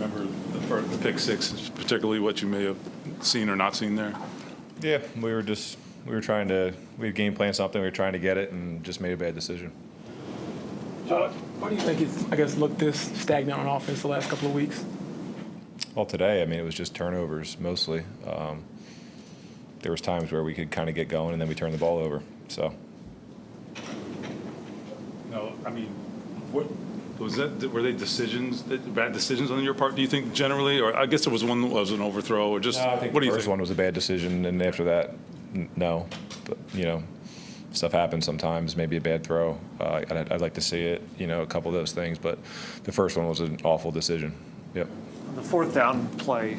remember the pick-6, particularly what you may have seen or not seen there? Yeah, we had game planned something, we were trying to get it, and just made a bad decision. Why do you think it's, looked this stagnant on offense the last couple of weeks? Well, today, I mean, it was just turnovers mostly. There was times where we could kind of get going, and then we turned the ball over. So. No, I mean, what was that? Were they decisions, bad decisions on your part? Do you think generally, or I guess there was one that was an overthrow, or just No, I think what do you the think? first one was a bad decision, and after that, no. But stuff happens sometimes. Maybe a bad throw. I'd like to see it. A couple of those things, but the first one was an awful decision. Yep. On the fourth down play,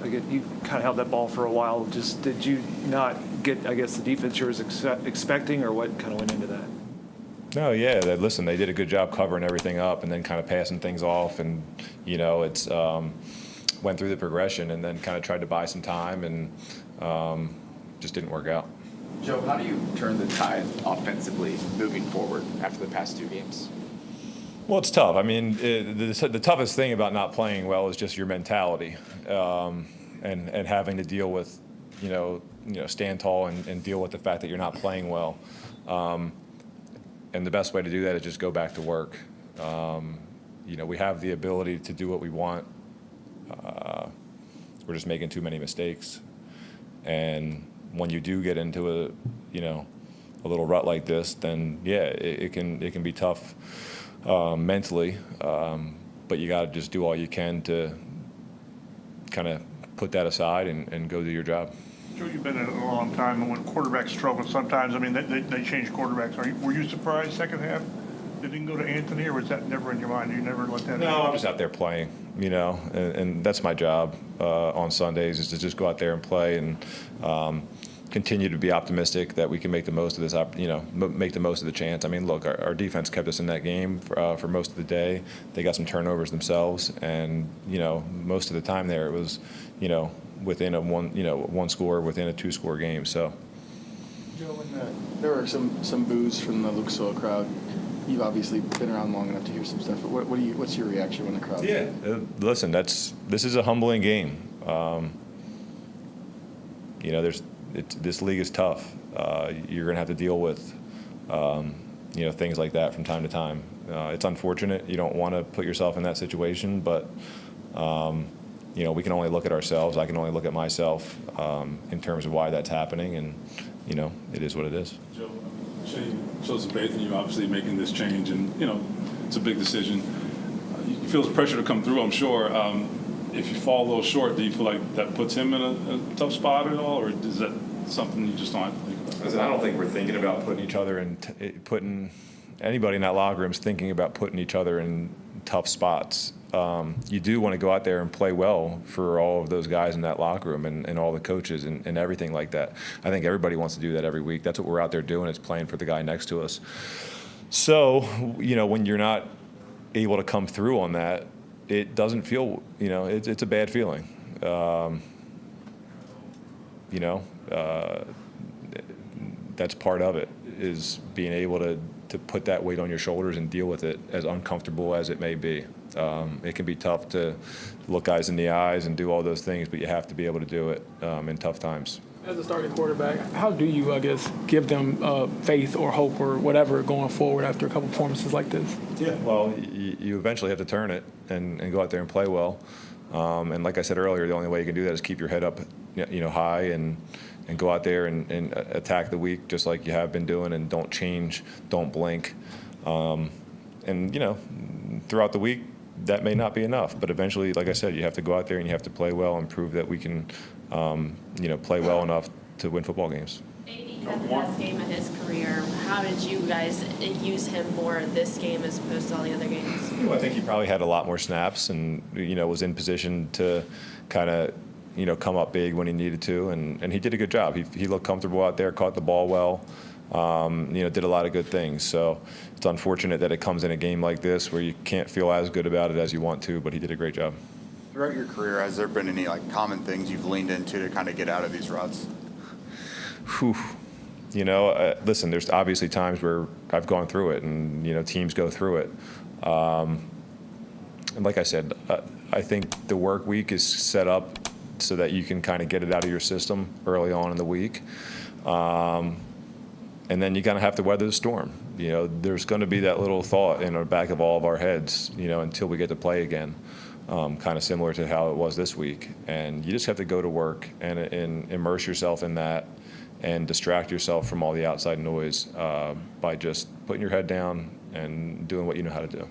again, you kind of held that ball for a while. Just did you not get, I guess, the defense you were expecting, or what kind of went into that? No, yeah. Listen, they did a good job covering everything up and then kind of passing things off, and it's went through the progression and then kind of tried to buy some time and just didn't work out. Joe, how do you turn the tide offensively moving forward after the past two games? Well, it's tough. I mean, the toughest thing about not playing well is just your mentality, and having to deal with, stand tall and deal with the fact that you're not playing well. And the best way to do that is just go back to work. We have the ability to do what we want. We're just making too many mistakes. And when you do get into a little rut like this, then yeah, it can be tough mentally. But you got to just do all you can to kind of put that aside and go do your job. Joe, you've been in it a long time, and when quarterbacks struggle sometimes, I mean, they change quarterbacks. Were you surprised second half they didn't go to Anthony, or was that never in your mind? You never let that No, I'm just out there playing, and that's my job on Sundays, is to just go out there and play and continue to be optimistic that we can make the most of this, make the most of the chance. I mean, look, our defense kept us in that game for most of the day. They got some turnovers themselves, and most of the time there it was, within a one score, within a two-score game. So, Joe, when there were some boos from the Luxor crowd, you've obviously been around long enough to hear some stuff. But what's your reaction when the crowd? Yeah, listen, this is a humbling game. This league is tough. You're going to have to deal with, things like that from time to time. It's unfortunate. You don't want to put yourself in that situation, but, we can only look at ourselves. I can only look at myself in terms of why that's happening, and, it is what it is. Joe, Shane shows some faith in you, obviously, making this change, and, it's a big decision. You feel the pressure to come through, I'm sure. If you fall a little short, do you feel like that puts him in a tough spot at all, or is that something you just don't have to think about? Listen, I don't think we're thinking about putting each other in, putting anybody in that locker room is thinking about putting each other in tough spots. You do want to go out there and play well for all of those guys in that locker room and all the coaches and everything like that. I think everybody wants to do that every week. That's what we're out there doing, is playing for the guy next to us. So, when you're not able to come through on that, it doesn't feel, it's a bad feeling. That's part of it, is being able to put that weight on your shoulders and deal with it, as uncomfortable as it may be. It can be tough to look guys in the eyes and do all those things, but you have to be able to do it in tough times. As a starting quarterback, how do you, give them faith or hope or whatever going forward after a couple performances like this? Yeah, well, you eventually have to turn it and go out there and play well. And like I said earlier, the only way you can do that is keep your head up, high and go out there and attack the week just like you have been doing, and don't change, don't blink. Throughout the week, that may not be enough, but eventually, like I said, you have to go out there and you have to play well and prove that we can, play well enough to win football games. AB had the best game of his career. How did you guys use him more this game as opposed to all the other games? Well, I think he probably had a lot more snaps and, was in position to kind of, come up big when he needed to, and he did a good job. He looked comfortable out there, caught the ball well, did a lot of good things. So it's unfortunate that it comes in a game like this where you can't feel as good about it as you want to, but he did a great job. Throughout your career, has there been any common things you've leaned into to kind of get out of these ruts? Whew. Listen, there's obviously times where I've gone through it, and teams go through it. And like I said, I think the work week is set up so that you can kind of get it out of your system early on in the week. And then you kind of have to weather the storm. You know, there's going to be that little thought in the back of all of our heads, you know, until we get to play again, kind of similar to how it was this week. And you just have to go to work and immerse yourself in that and distract yourself from all the outside noise by just putting your head down and doing what you know how to do.